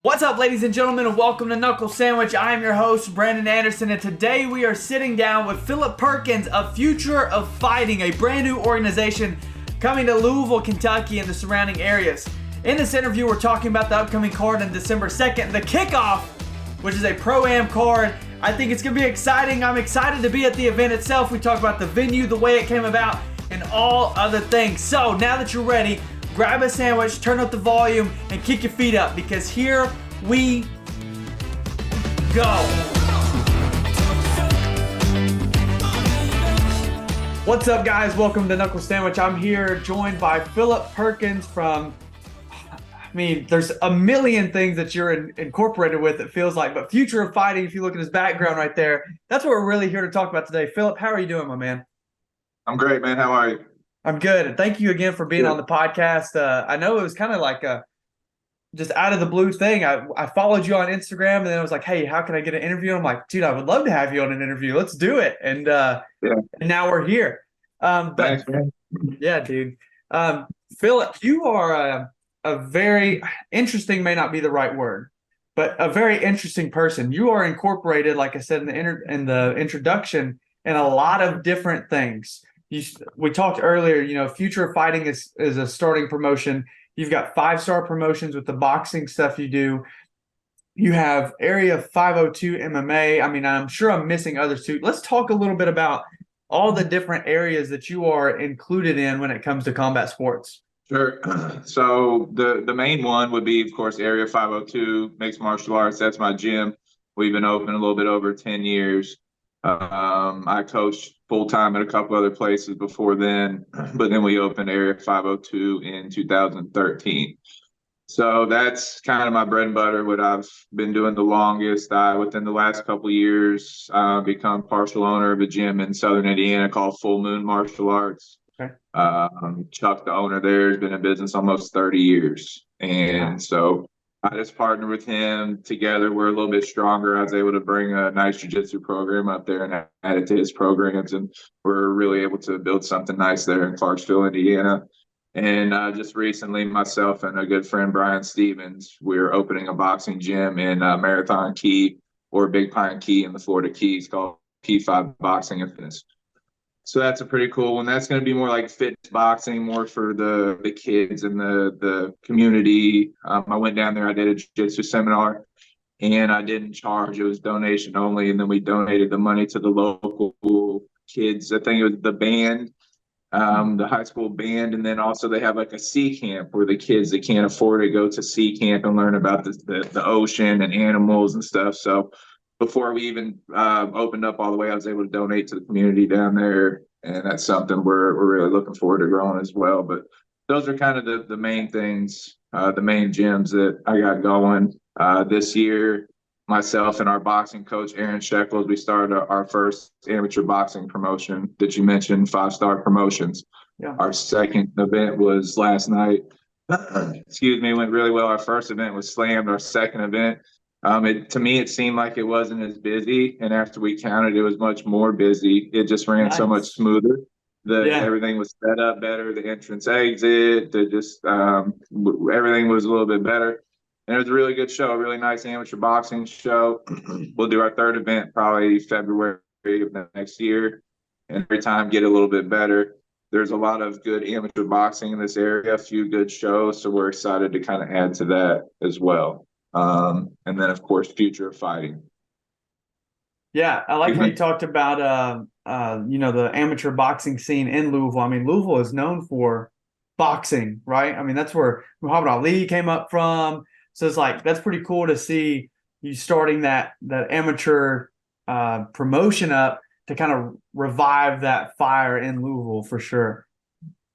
What's up, ladies and gentlemen, and welcome to Knuckle Sandwich. I am your host, Brandon Anderson, and today we are sitting down with Philip Perkins of Future of Fighting, a brand new organization coming to Louisville, Kentucky, and the surrounding areas. In this interview, we're talking about the upcoming card on December 2nd, the Kickoff, which is a Pro-Am card. I think it's going to be exciting. I'm excited to be at the event itself. We talk about the venue, the way it came about, and all other things. So now that you're ready, grab a sandwich, turn up the volume, and kick your feet up because here we go. What's up, guys? Welcome to Knuckle Sandwich. I'm here joined by Philip Perkins from, there's a million things that you're incorporated with, it feels like, but Future of Fighting, if you look at his background right there, that's what we're really here to talk about today. Philip, how are you doing, my man? I'm great, man. How are you? I'm good, and thank you again for being on the podcast. I know it was kind of like a just out of the blue thing. I followed you on Instagram, and then I was like, hey, how can I get an interview? And I'm like, dude, I would love to have you on an interview. Let's do it. And now we're here. Thanks, man. Yeah, dude. Philip, you are a very interesting, may not be the right word, but a very interesting person. You are incorporated, like I said in the introduction, in a lot of different things. We talked earlier, Future of Fighting is a starting promotion. You've got 5-star promotions with the boxing stuff you do. You have Area 502 MMA. I'm sure I'm missing others too. Let's talk a little bit about all the different areas that you are included in when it comes to combat sports. Sure. So the main one would be, of course, Area 502, mixed martial arts. That's my gym. We've been open a little bit over 10 years. I coached full-time at a couple other places before then, but then we opened Area 502 in 2013. So that's kind of my bread and butter, what I've been doing the longest. Within the last couple of years, become partial owner of a gym in Southern Indiana called Full Moon Martial Arts. Okay. Chuck, the owner there, has been in business almost 30 years. And so I just partnered with him. Together, we're a little bit stronger. I was able to bring a nice jiu-jitsu program up there and add it to his programs. And we're really able to build something nice there in Clarksville, Indiana. And just recently, myself and a good friend, Brian Stevens, we're opening a boxing gym in Marathon Key or Big Pine Key in the Florida Keys called P5 Boxing and Fitness. So that's a pretty cool one. That's going to be more like fitness boxing, more for the kids and the community. I went down there. I did a jiu-jitsu seminar, and I didn't charge. It was donation only, and then we donated the money to the local kids. I think it was the band, the high school band, and then also they have like a sea camp where the kids that can't afford it go to sea camp and learn about the ocean and animals and stuff. So before we even opened up all the way, I was able to donate to the community down there, and that's something we're really looking forward to growing as well. But those are kind of the main things, the main gyms that I got going. This year, myself and our boxing coach, Aaron Shekels, we started our first amateur boxing promotion that you mentioned, 5-star promotions. Yeah. Our second event was last night. Excuse me, went really well. Our first event was slammed. Our second event, to me, it seemed like it wasn't as busy, and after we counted, it was much more busy. It just ran so much smoother. Everything was set up better. The entrance, exit, everything was a little bit better, and it was a really good show. A really nice amateur boxing show. We'll do our third event probably February of next year, and every time get a little bit better. There's a lot of good amateur boxing in this area, a few good shows, so we're excited to kind of add to that as well. And then, of course, Future of Fighting. Yeah, I like how you talked about the amateur boxing scene in Louisville. Louisville is known for boxing, right? That's where Muhammad Ali came up from. So it's like that's pretty cool to see you starting that amateur promotion up to kind of revive that fire in Louisville for sure.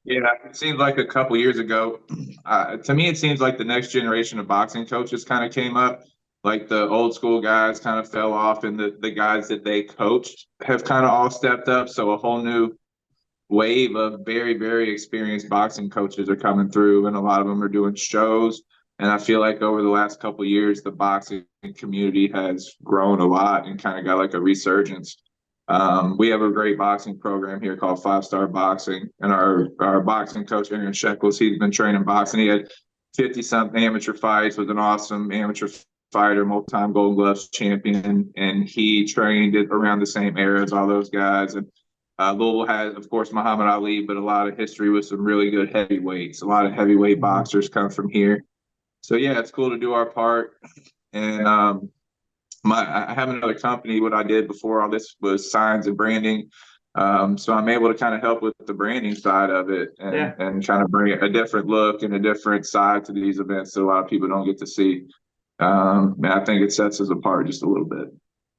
Yeah, it seems like a couple years ago. To me, it seems like the next generation of boxing coaches kind of came up. Like the old school guys kind of fell off, and the guys that they coached have kind of all stepped up. So a whole new wave of very, very experienced boxing coaches are coming through, and a lot of them are doing shows. And I feel like over the last couple of years, the boxing community has grown a lot and kind of got like a resurgence. We have a great boxing program here called 5-Star Boxing, and our boxing coach, Aaron Shekels, he's been training boxing. He had 50-something amateur fights, was an awesome amateur fighter, multi-time Gold Gloves champion, and he trained it around the same era as all those guys. And Louisville has, of course, Muhammad Ali, but a lot of history with some really good heavyweights. A lot of heavyweight boxers come from here. So yeah, it's cool to do our part. And I have another company. What I did before all this was signs and branding. So I'm able to kind of help with the branding side of it and kind of bring a different look and a different side to these events that a lot of people don't get to see. And I think it sets us apart just a little bit.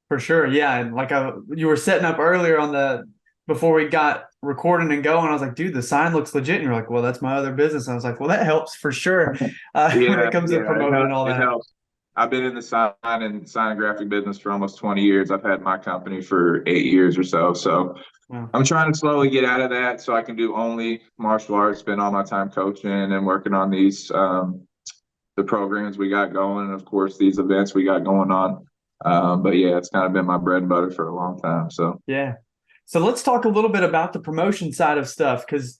For sure. Yeah. And like you were setting up earlier before we got recording and going, I was like, dude, the sign looks legit. And you're like, well, that's my other business. And I was like, well, that helps for sure when it comes to promoting and all that. Helps. I've been in the sign and graphic business for almost 20 years. I've had my company for 8 years or so. So I'm trying to slowly get out of that so I can do only martial arts, spend all my time coaching and working on these, the programs we got going. And of course, these events we got going on. But yeah, it's kind of been my bread and butter for a long time. So, yeah. So let's talk a little bit about the promotion side of stuff, because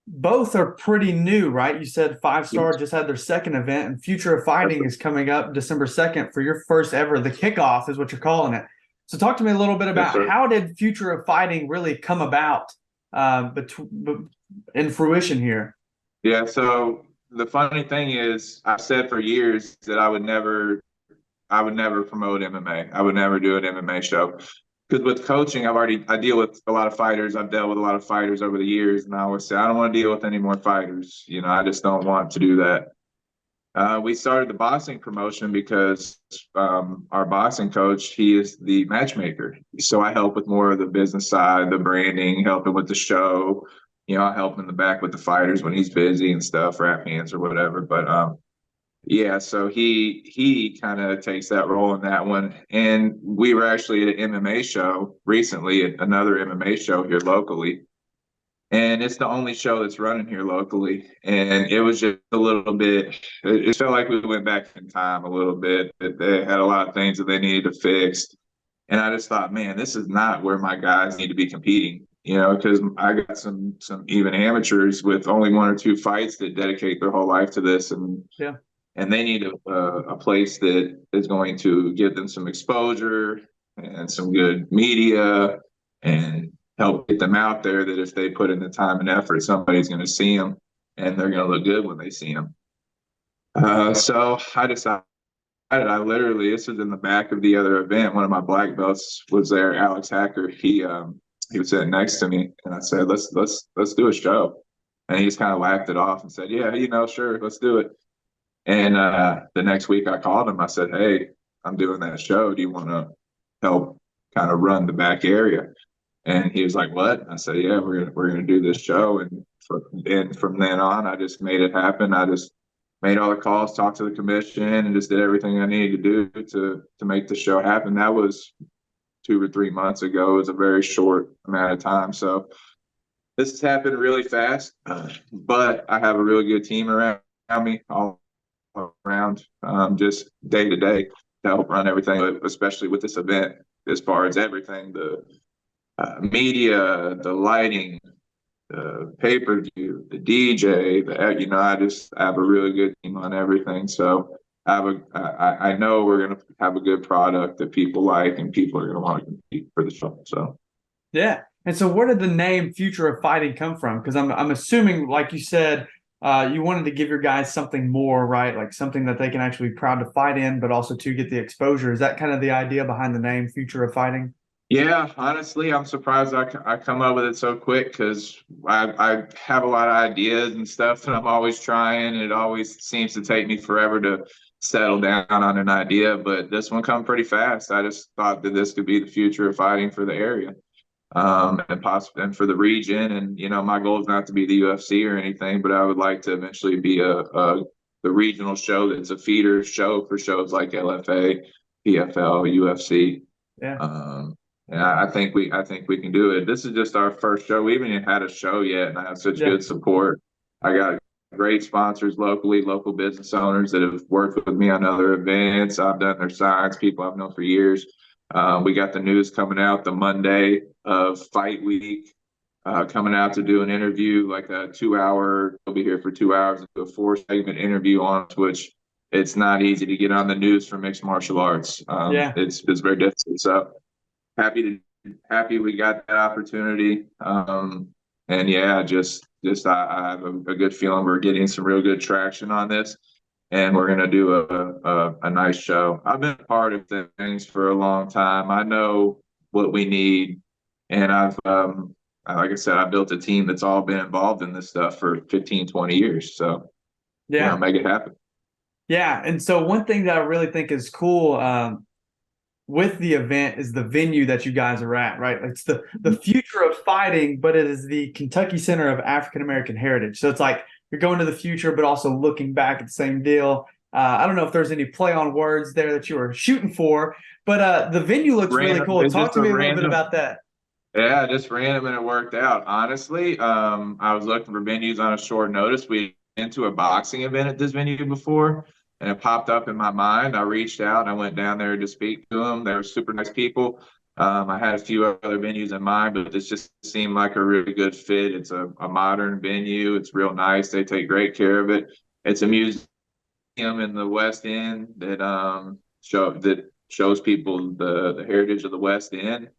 both are pretty new, right? You said 5 Star just had their second event, and Future of Fighting is coming up December 2nd for your first ever. The Kickoff is what you're calling it. So talk to me a little bit about how did Future of Fighting really come about in fruition here? Yeah, so the funny thing is I've said for years that I would never promote MMA. I would never do an MMA show. Because with coaching, I deal with a lot of fighters. I've dealt with a lot of fighters over the years, and I always say I don't want to deal with any more fighters. You know, I just don't want to do that. We started the boxing promotion because our boxing coach, he is the matchmaker. So I help with more of the business side, the branding, helping with the show. You know, I help in the back with the fighters when he's busy and stuff, rap hands or whatever. But yeah, so he kind of takes that role in that one. And we were actually at an MMA show recently, another MMA show here locally. And it's the only show that's running here locally. And it was just a little bit, it felt like we went back in time a little bit. They had a lot of things that they needed to fix. And I just thought, man, this is not where my guys need to be competing. You know, because I got some even amateurs with only 1 or 2 fights that dedicate their whole life to this. And yeah. And they need a place that is going to give them some exposure and some good media and help get them out there, that if they put in the time and effort, somebody's going to see them and they're going to look good when they see them. So I decided, this was in the back of the other event. One of my black belts was there, Alex Hacker. He was sitting next to me, and I said, let's do a show. And he just kind of laughed it off and said, yeah, you know, sure, let's do it. And the next week I called him. I said, hey, I'm doing that show. Do you want to help kind of run the back area? And he was like, what? I said, yeah, we're gonna do this show. And from then on, I just made it happen. I just made all the calls, talked to the commission, and just did everything I needed to do to make the show happen. That was 2 or 3 months ago. It was a very short amount of time. So this has happened really fast, but I have a really good team around me, all around, just day to day, to help run everything, especially with this event, as far as everything, the media, the lighting, the pay-per-view, the DJ, I have a really good team on everything. So I know we're going to have a good product that people like, and people are going to want to compete for the show. So yeah. And so where did the name Future of Fighting come from? Because I'm assuming, like you said, you wanted to give your guys something more, right? Like something that they can actually be proud to fight in, but also to get the exposure. Is that kind of the idea behind the name Future of Fighting? Yeah, honestly, I'm surprised I come up with it so quick, because I have a lot of ideas and stuff that I'm always trying. And it always seems to take me forever to settle down on an idea, but this one come pretty fast. I just thought that this could be the future of fighting for the area. And for the region. And you know, my goal is not to be the UFC or anything, but I would like to eventually be the regional show that's a feeder show for shows like LFA, PFL, UFC. Yeah. And I think we can do it. This is just our first show. We haven't even had a show yet, and I have such good support. I got great sponsors locally, local business owners that have worked with me on other events. I've done their signs, people I've known for years. We got the news coming out the Monday of fight week. coming out to do an interview, like a 2 hour. He'll be here for 2 hours and do a 4 segment interview on us, which it's not easy to get on the news for mixed martial arts. Yeah. It's very difficult. So happy we got that opportunity. And yeah, just I have a good feeling we're getting some real good traction on this, and we're gonna do a nice show. I've been a part of things for a long time. I know what we need, and like I said, I built a team that's all been involved in this stuff for 15, 20 years. So we're Yeah. gonna make it happen. Yeah. And so one thing that I really think is cool with the event is the venue that you guys are at, right? It's the future of fighting, but it is the Kentucky Center of African American Heritage. So it's like you're going to the future, but also looking back at the same deal. I don't know if there's any play on words there that you were shooting for, but the venue looks really cool. It's Talk just to a me a little bit random. about that. Yeah, just random and it worked out. Honestly, I was looking for venues on a short notice. We went to a boxing event at this venue before, and it popped up in my mind. I reached out and I went down there to speak to them. They were super nice people. I had a few other venues in mind, but this just seemed like a really good fit. It's a modern venue. It's real nice. They take great care of it. It's a museum in the West End that shows people the heritage of the West End.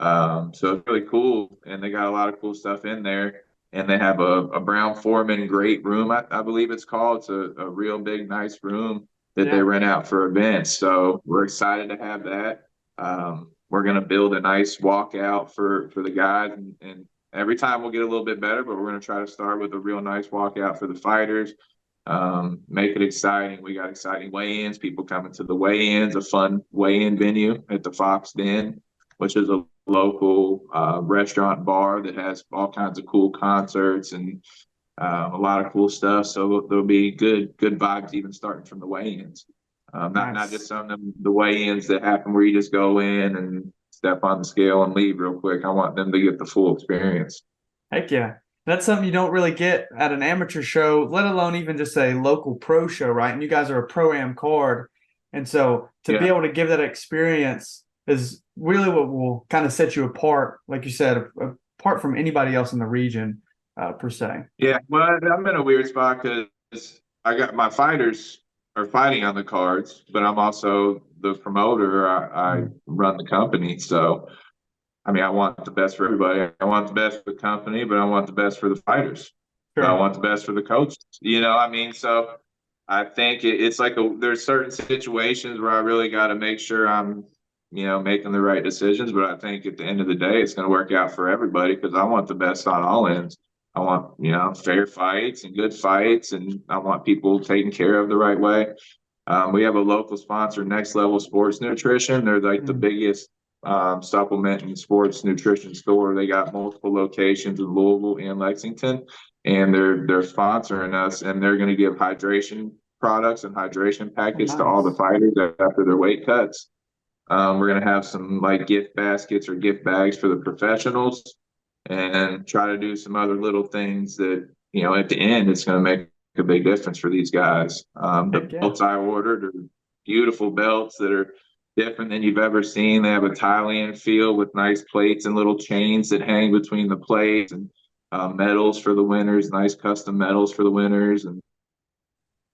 So it's really cool, and they got a lot of cool stuff in there. And they have a Brown Foreman great room, I believe it's called. It's a real big, nice room that they Yeah. rent out for events. So we're excited to have that. We're going to build a nice walkout for the guys, and every time we'll get a little bit better, but we're going to try to start with a real nice walkout for the fighters. Make it exciting. We got exciting weigh-ins, people coming to the weigh-ins, a fun weigh-in venue at the Fox Den, which is a local restaurant bar that has all kinds of cool concerts and a lot of cool stuff. So there'll be good vibes even starting from the weigh-ins. Not just some of the weigh-ins that happen where you just go in and step on the scale and leave real quick. I want them to get the full experience. Heck yeah. That's something you don't really get at an amateur show, let alone even just a local pro show, right? And you guys are a pro-am card. And so to be Yeah. able to give that experience is really what will kind of set you apart, like you said, apart from anybody else in the region, per se. Yeah, well, I'm in a weird spot because I got my fighters are fighting on the cards, but I'm also the promoter. I run the company, so I mean, I want the best for everybody. I want the best for the company, but I want the best for the fighters. I Sure. want the best for the coaches. I mean, so I think it's like there's certain situations where I really got to make sure I'm, making the right decisions. But I think at the end of the day, it's going to work out for everybody because I want the best on all ends. I want, fair fights and good fights, and I want people taken care of the right way. We have a local sponsor, Next Level Sports Nutrition. They're like the biggest supplement and sports nutrition store. They got multiple locations in Louisville and Lexington, and they're sponsoring us, and they're going to give hydration products and hydration packets to all the Nice. fighters after their weight cuts. We're going to have some like gift baskets or gift bags for the professionals, and try to do some other little things that at the end it's going to make a big difference for these guys. The Heck yeah. belts I ordered are beautiful belts that are different than you've ever seen. They have a Thailand feel with nice plates and little chains that hang between the plates, and medals for the winners, nice custom medals for the winners, and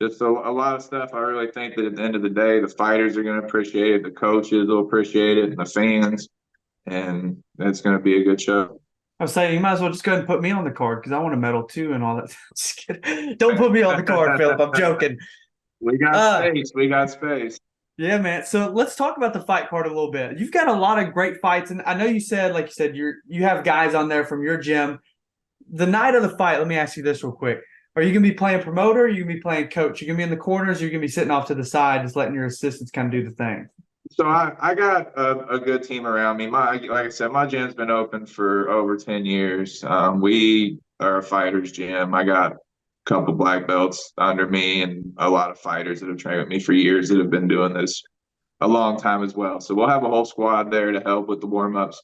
just a lot of stuff. I really think that at the end of the day, the fighters are going to appreciate it, the coaches will appreciate it, and the fans, and it's going to be a good show. I was saying you might as well just go ahead and put me on the card because I want a medal too and all that. Just kidding. Don't put me on the card, Philip. I'm joking. We got Uh, space. We got space. Yeah, man. So let's talk about the fight card a little bit. You've got a lot of great fights, and I know you said, like you said, you have guys on there from your gym. The night of the fight, let me ask you this real quick: are you gonna be playing promoter? Or are you gonna be playing coach? You gonna be in the corners? Or you gonna be sitting off to the side, just letting your assistants kind of do the thing? So I got a good team around me. Like I said, my gym's been open for over 10 years. We are a fighters gym. I got a couple black belts under me and a lot of fighters that have trained with me for years that have been doing this a long time as well. So we'll have a whole squad there to help with the warm-ups,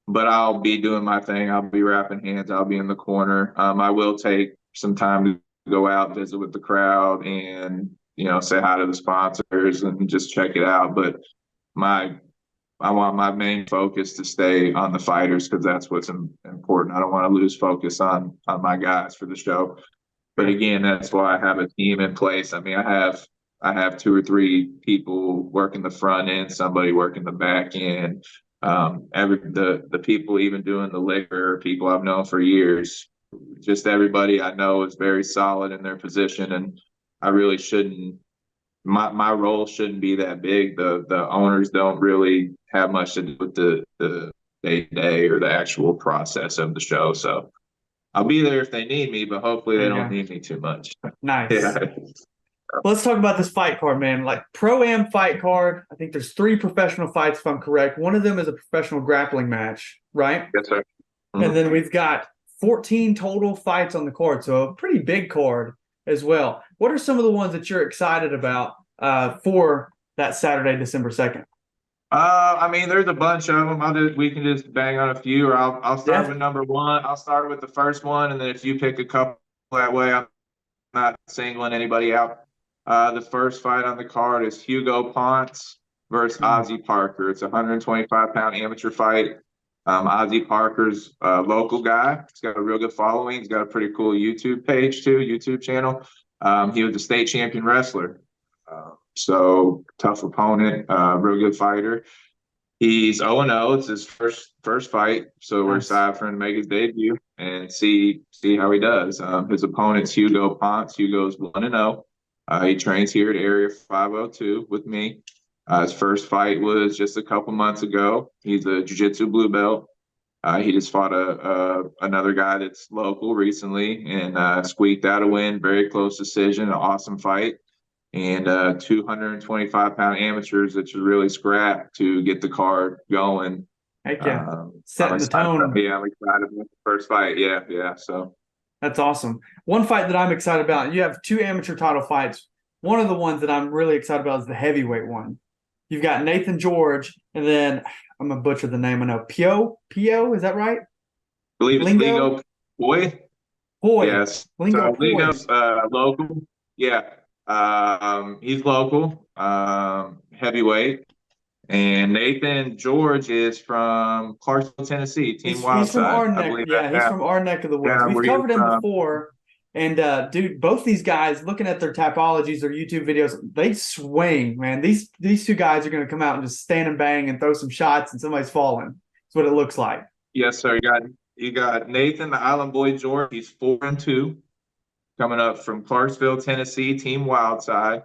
but I'll be doing my thing. I'll be wrapping hands. I'll be in the corner. I will take some time to go out, visit with the crowd, and say hi to the sponsors and just check it out. But my I want my main focus to stay on the fighters because that's what's important. I don't want to lose focus on my guys for the show. But again, that's why I have a team in place. I mean, I have 2 or 3 people working the front end, somebody working the back end. The people even doing the liquor, people I've known for years. Just everybody I know is very solid in their position, and I really shouldn't. My role shouldn't be that big. The owners don't really have much to do with the day to day or the actual process of the show. So I'll be there if they need me, but hopefully There they you don't go. need me too much. Nice. Yeah. Let's talk about this fight card, man. Like Pro-Am fight card. I think there's 3 professional fights, if I'm correct. One of them is a professional grappling match, right? Yes, sir. And then we've got 14 total fights on the card, so a pretty big card as well. What are some of the ones that you're excited about for that Saturday, December 2nd? I mean, there's a bunch of them. We can just bang on a few, or I'll start with number one. I'll start with the first one, and then if you pick a couple that way, I'm not singling anybody out. The first fight on the card is Hugo Ponce versus Ozzy Parker. It's a 125-pound amateur fight. Ozzy Parker's a local guy. He's got a real good following. He's got a pretty cool YouTube page too, YouTube channel. He was a state champion wrestler. So tough opponent, real good fighter. He's 0-0. It's his first fight, so we're excited for him to make his debut and see how he does. His opponent's Hugo Ponce. Hugo's 1-0. He trains here at Area 502 with me. His first fight was just a couple months ago. He's a jiu-jitsu blue belt. He just fought another guy that's local recently and squeaked out a win. Very close decision, an awesome fight. And 225-pound amateurs that should really scrap to get the card going. Heck yeah. Setting the tone. Yeah, I'm excited about the first fight. Yeah. So that's awesome. One fight that I'm excited about, you have 2 amateur title fights. One of the ones that I'm really excited about is the heavyweight one. You've got Nathan George, and then I'm going to butcher the name. I know. Pio, is that right? I believe it's Ligo Poi. Yes. Lingo Poi. Ligo's local. Yeah. He's local, heavyweight. And Nathan George is from Clarksville, Tennessee, Team Wildside. He's from our neck. Yeah, he's from our neck of the woods. We've covered him before. And dude, both these guys, looking at their typologies, their YouTube videos, they swing, man. These 2 guys are going to come out and just stand and bang and throw some shots, and somebody's falling. That's what it looks like. Yes, sir. You got Nathan, the Island Boy George. He's 4-2, coming up from Clarksville, Tennessee, Team Wildside.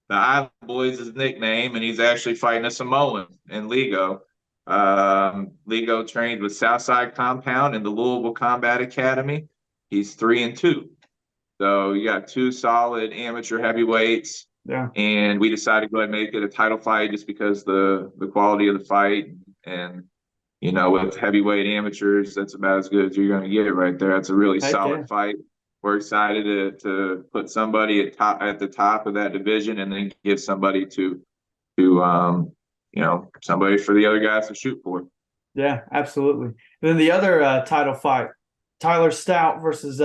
The Island Boy is his nickname, and he's actually fighting a Samoan in Ligo. Ligo trained with Southside Compound and the Louisville Combat Academy. He's 3-2. So you got 2 solid amateur heavyweights. Yeah. And we decided to go ahead and make it a title fight just because the quality of the fight. And, with heavyweight amateurs, that's about as good as you're going to get right there. That's a really solid fight. We're excited to put somebody at the top of that division and then give somebody to somebody for the other guys to shoot for. Yeah, absolutely. And then the other title fight, Tyler Stout versus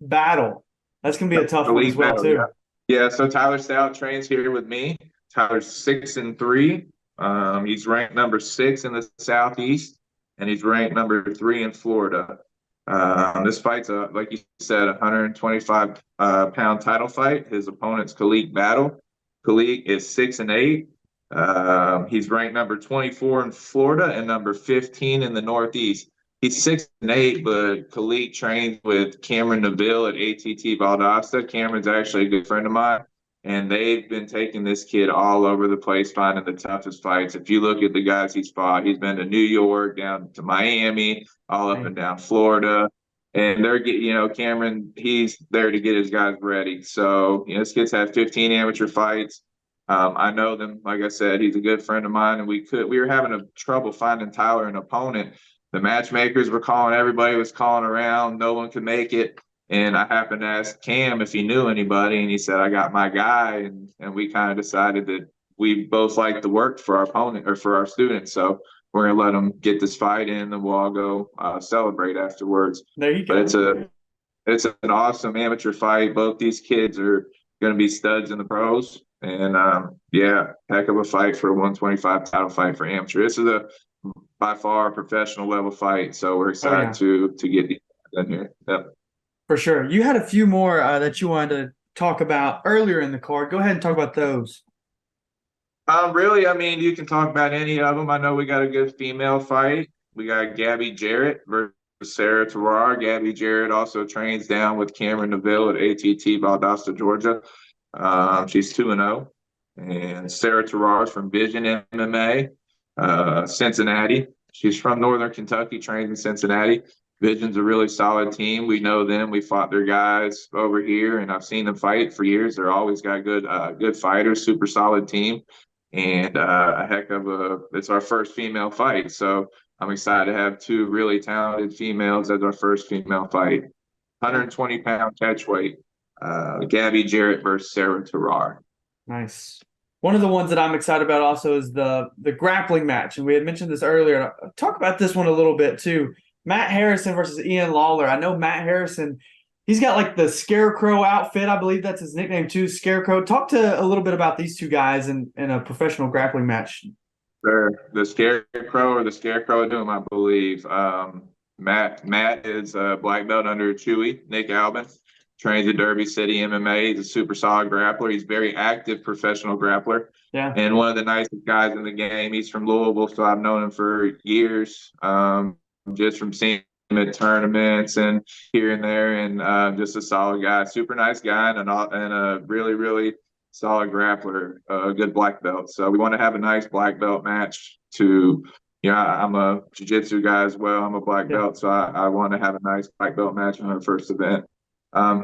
Battle. That's going to be a tough one as well, too. Yeah, so Tyler Stout trains here with me. Tyler's 6-3. He's ranked number 6 in the Southeast, and he's ranked number 3 in Florida. This fight's, like you said, a 125-pound title fight. His opponent's Khalid Battle. Khalid is 6-8. He's ranked number 24 in Florida and number 15 in the Northeast. He's 6-8, but Khalid trains with Cameron Neville at ATT Valdosta. Cameron's actually a good friend of mine, and they've been taking this kid all over the place, finding the toughest fights. If you look at the guys he's fought, he's been to New York, down to Miami, all up and down Florida. And Cameron, he's there to get his guys ready. So, this kid's had 15 amateur fights. I know them. Like I said, he's a good friend of mine, and we were having trouble finding Tyler an opponent. The matchmakers were calling, everybody was calling around, no one could make it. And I happened to ask Cam if he knew anybody, and he said, I got my guy. And we kind of decided that we both like to work for our opponent or for our students. So we're going to let them get this fight in, and we'll all go celebrate afterwards. There you go. But it's an awesome amateur fight. Both these kids are going to be studs in the pros. And yeah, heck of a fight for a 125 title fight for amateur. This is a by far professional level fight, so we're Oh excited yeah, to get these in here. Yep. for sure. You had a few more that you wanted to talk about earlier in the card. Go ahead and talk about those. Really, I mean, you can talk about any of them. I know we got a good female fight. We got Gabby Jarrett versus Sarah Terrar. Gabby Jarrett also trains down with Cameron Neville at ATT Valdosta, Georgia. She's 2-0. And Sarah Terrar is from Vision MMA, Cincinnati. She's from Northern Kentucky, trains in Cincinnati. Vision's a really solid team. We know them. We fought their guys over here, and I've seen them fight for years. They're always got good fighters, super solid team, and a heck of it's our first female fight. So I'm excited to have two really talented females as our first female fight. 120-pound catch weight, Gabby Jarrett versus Sarah Terrar. Nice. One of the ones that I'm excited about also is the grappling match, and we had mentioned this earlier. Talk about this one a little bit too. Matt Harrison versus Ian Lawler. I know Matt Harrison. He's got like the Scarecrow outfit. I believe that's his nickname too, Scarecrow. Talk to a little bit about these two guys in a professional grappling match. The Scarecrow or the Scarecrow Doom, I believe. Matt is a black belt under Chewy, Nick Albin. Trains at Derby City MMA. He's a super solid grappler. He's a very active professional grappler. Yeah. And one of the nicest guys in the game. He's from Louisville, so I've known him for years, just from seeing him at tournaments and here and there. And just a solid guy, super nice guy, and a really, really solid grappler, a good black belt. So we want to have a nice black belt match I'm a jiu-jitsu guy as well. I'm a black belt, so I want to have a nice black belt match on our first event.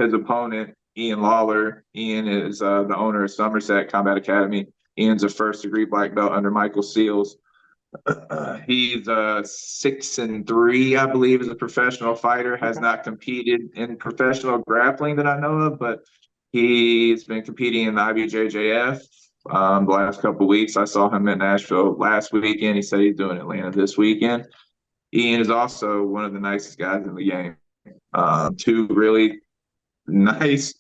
His opponent, Ian Lawler. Ian is the owner of Somerset Combat Academy. Ian's a first-degree black belt under Michael Seals. He's 6-3, I believe, as a professional fighter. Has not competed in professional grappling that I know of, but he's been competing in the IBJJF the last couple of weeks. I saw him in Nashville last weekend. He said he's doing Atlanta this weekend. Ian is also one of the nicest guys in the game. Two really nice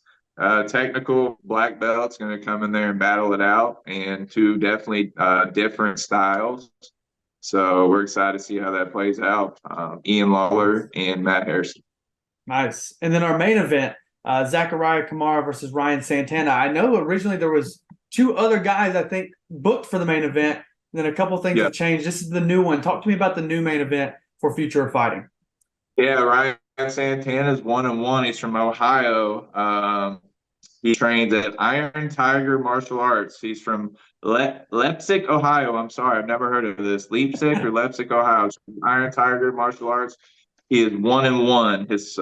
technical black belts going to come in there and battle it out, and two definitely different styles. So we're excited to see how that plays out. Ian Lawler and Matt Harrison. Nice. And then our main event, Zachariah Kamara versus Ryan Santana. I know originally there was two other guys, I think, booked for the main event. And then a couple things have changed. This is the new one. Talk to me about the new main event for Future of Fighting. Yeah, Ryan Santana's 1-1. He's from Ohio. He trains at Iron Tiger Martial Arts. He's from Leipzig, Ohio. I'm sorry, I've never heard of this. Leipzig or Leipzig, Ohio. Iron Tiger Martial Arts. He is 1-1. His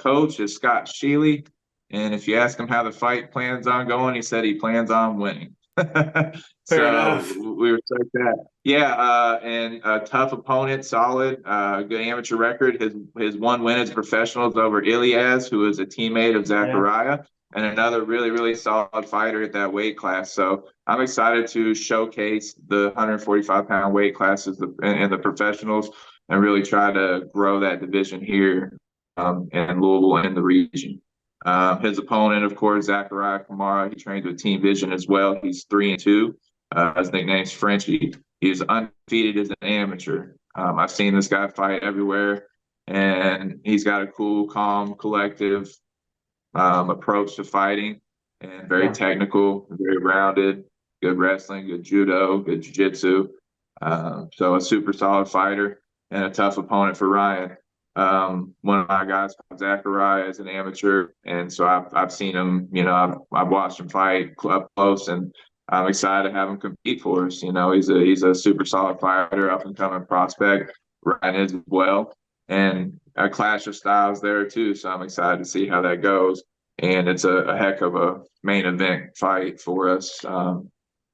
coach is Scott Sheely. And if you ask him how the fight plans on going, he said he plans on winning. Fair enough. We respect that. Yeah, and a tough opponent, solid, good amateur record. His one win as professionals over Ilias, who is a teammate of Zachariah, and another really, really solid fighter at that weight class. So I'm excited to showcase the 145-pound weight classes and the professionals and really try to grow that division here in Louisville and in the region. His opponent, of course, Zachariah Kamara. He trains with Team Vision as well. He's 3-2. His nickname's Frenchie. He's undefeated as an amateur. I've seen this guy fight everywhere, and he's got a cool, calm, collective approach to fighting, and very technical, very rounded, good wrestling, good judo, good jiu-jitsu. So a super solid fighter and a tough opponent for Ryan. One of my guys, Zachariah, is an amateur, and so I've seen him. I've watched him fight up close, and I'm excited to have him compete for us. He's a super solid fighter, up and coming prospect. Ryan is as well, and a clash of styles there too. So I'm excited to see how that goes. And it's a heck of a main event fight for us. You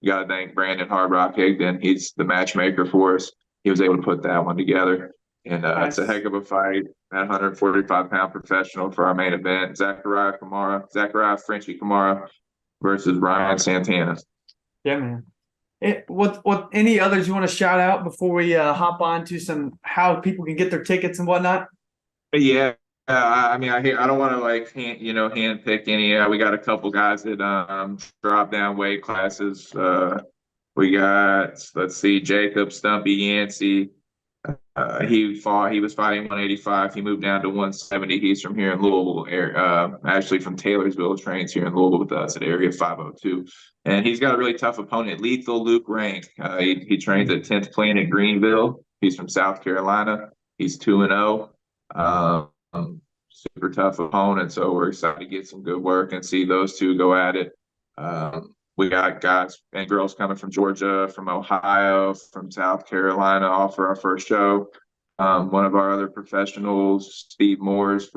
got to thank Brandon Hardrock Higdon. He's the matchmaker for us. He was able to put that one together. And it's a heck of a fight at 145-pound professional for our main event. Zachariah Frenchie Kamara versus Ryan Santana. Yeah, man. What any others you want to shout out before we hop on to how people can get their tickets and whatnot? Yeah, I mean, I don't want to like hand pick any. We got a couple guys that drop down weight classes. We got, let's see, Jacob Stumpy Yancey. He was fighting 185. He moved down to 170. He's from here in Louisville, actually from Taylorsville, trains here in Louisville with us at Area 502. And he's got a really tough opponent, Lethal Luke Rank. He trains at 10th Planet Greenville. He's from South Carolina. He's 2-0. Super tough opponent. So we're excited to get some good work and see those two go at it. We got guys and girls coming from Georgia, from Ohio, from South Carolina, all for our first show. One of our other professionals, Steve Moore's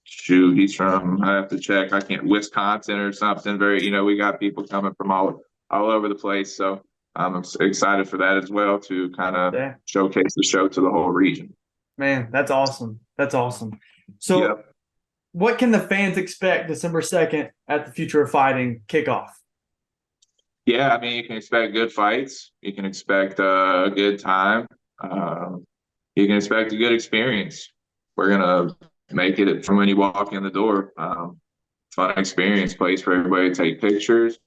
he's from, I have to check, Wisconsin or something. We got people coming from all over the place. So I'm excited for that as well, to kind of showcase the show to the whole region. Man, that's awesome. That's awesome. So Yep. What can the fans expect December 2nd at the Future of Fighting kickoff? Yeah, I mean, you can expect good fights. You can expect a good time. You can expect a good experience. We're gonna make it from when you walk in the door. Fun experience, place for everybody to take pictures.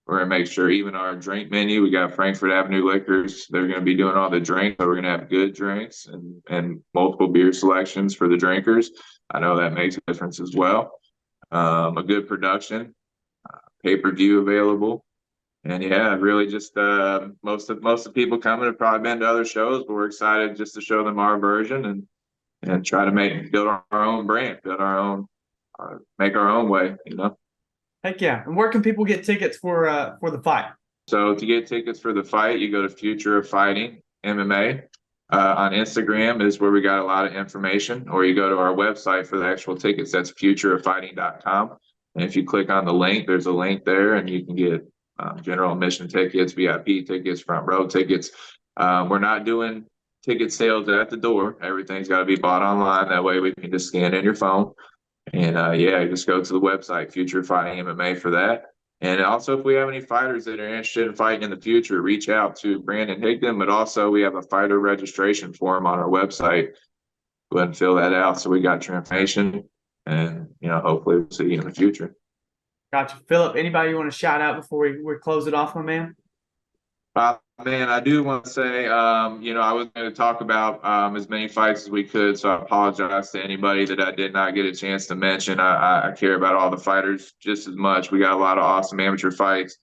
We're gonna make sure even our drink menu, we got Frankfurt Avenue Liquors. They're gonna be doing all the drinks. So we're gonna have good drinks and multiple beer selections for the drinkers. I know that makes a difference as well. A good production, pay-per-view available. And yeah, really just most of the people coming have probably been to other shows, but we're excited just to show them our version and try to build our own brand, make our own way, Heck yeah. And where can people get tickets for the fight? So to get tickets for the fight, you go to Future of Fighting MMA. On Instagram is where we got a lot of information, or you go to our website for the actual tickets. That's futureoffighting.com. And if you click on the link, there's a link there, and you can get general admission tickets, VIP tickets, front row tickets. We're not doing ticket sales at the door. Everything's got to be bought online. That way we can just scan in your phone. And just go to the website, Future Fighting MMA, for that. And also, if we have any fighters that are interested in fighting in the future, reach out to Brandon Higdon. But also, we have a fighter registration form on our website. Go ahead and fill that out so we got your information. And, hopefully we'll see you in the future. Gotcha. Philip, anybody you want to shout out before we close it off, my man? Man, I do want to say, I was going to talk about as many fights as we could, so I apologize to anybody that I did not get a chance to mention. I care about all the fighters just as much. We got a lot of awesome amateur fights.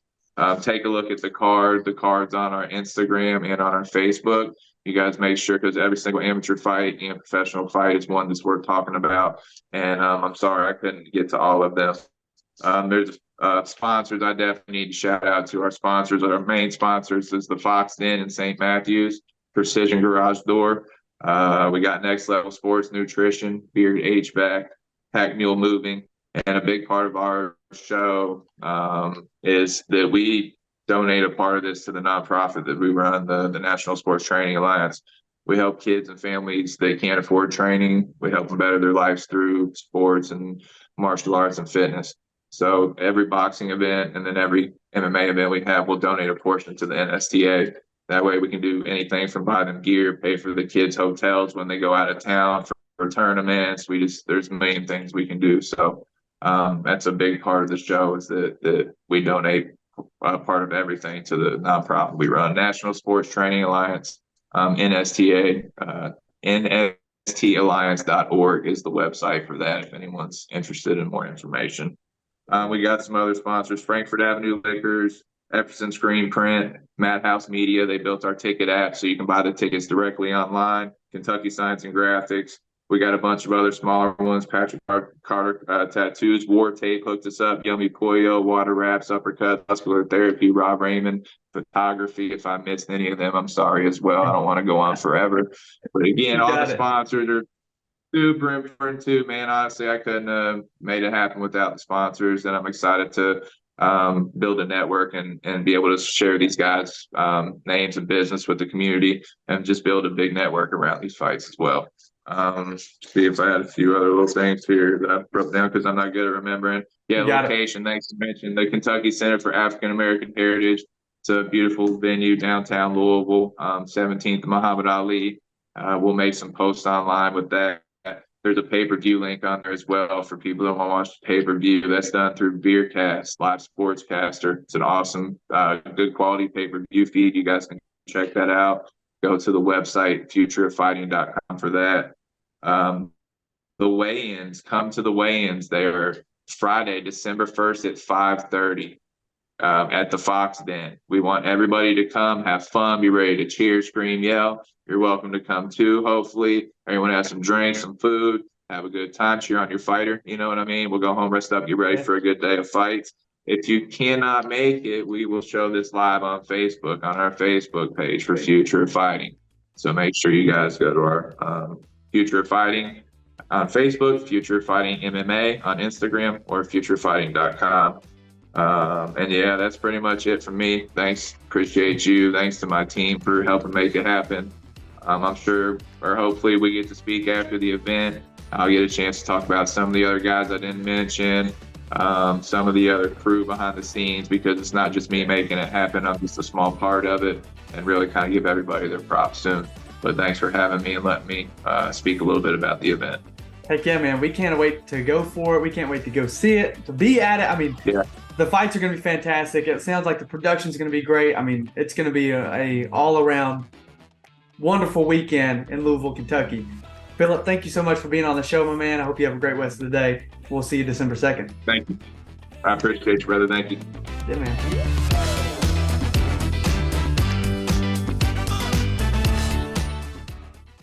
Take a look at the card. The card's on our Instagram and on our Facebook. You guys make sure, because every single amateur fight and professional fight is one that's worth talking about. And I'm sorry I couldn't get to all of them. There's sponsors I definitely need to shout out to. Our sponsors, our main sponsors, is the Fox Inn in St. Matthews, Precision Garage Door. We got Next Level Sports Nutrition, Beard HVAC, Pack Mule Moving. And a big part of our show is that we donate a part of this to the nonprofit that we run, the National Sports Training Alliance. We help kids and families that can't afford training. We help them better their lives through sports and martial arts and fitness. So every boxing event and then every MMA event we have, we'll donate a portion to the NSTA. That way we can do anything from buy them gear, pay for the kids' hotels when they go out of town for tournaments. There's a million things we can do. So that's a big part of the show, is that we donate part of everything to the nonprofit we run. National Sports Training Alliance, NSTA, NSTalliance.org is the website for that if anyone's interested in more information. We got some other sponsors: Frankfurt Avenue Liquors, Epperson Screen Print, Madhouse Media. They built our ticket app so you can buy the tickets directly online. Kentucky Science and Graphics. We got a bunch of other smaller ones. Patrick Carter Tattoos, War Tape hooked us up. Yummy Pollo, Water Wraps, Uppercut, Muscular Therapy, Rob Raymond, Photography. If I missed any of them, I'm sorry as well. I don't want to go on forever. But again, all the sponsors are super important too, man. Honestly, I couldn't have made it happen without the sponsors, and I'm excited to build a network and be able to share these guys' names and business with the community, and just build a big network around these fights as well. See if I had a few other little things here that I wrote down because I'm not good at remembering. Yeah, location. Thanks to mention the Kentucky Center for African American Heritage. It's a beautiful venue downtown Louisville, 17th Muhammad Ali. We'll make some posts online with that. There's a pay-per-view link on there as well for people that want to watch the pay-per-view. That's done through Beercast, Live Sportscaster. It's an awesome, good quality pay-per-view feed. You guys can check that out. Go to the website, futureoffighting.com for that. The weigh-ins, come to the weigh-ins. They're Friday, December 1st at 5:30 at the Fox Den. We want everybody to come, have fun, be ready to cheer, scream, yell. You're welcome to come too, hopefully. Everyone has some drinks, some food, have a good time, cheer on your fighter. You know what I mean? We'll go home, rest up, get ready for a good day of fights. If you cannot make it, we will show this live on Facebook, on our Facebook page for Future of Fighting. So make sure you guys go to our Future of Fighting on Facebook, Future of Fighting MMA on Instagram, or futurefighting.com. And yeah, that's pretty much it for me. Thanks. Appreciate you. Thanks to my team for helping make it happen. I'm sure, or hopefully we get to speak after the event. I'll get a chance to talk about some of the other guys I didn't mention, some of the other crew behind the scenes, because it's not just me making it happen. I'm just a small part of it, and really kind of give everybody their props soon. But thanks for having me and letting me speak a little bit about the event. Heck yeah, man. We can't wait to go for it. We can't wait to go see it, to be at it. I mean, yeah. The fights are going to be fantastic. It sounds like the production's going to be great. I mean, it's going to be a all-around wonderful weekend in Louisville, Kentucky. Philip, thank you so much for being on the show, my man. I hope you have a great rest of the day. We'll see you December 2nd. Thank you. I appreciate you, brother. Thank you. Yeah, man.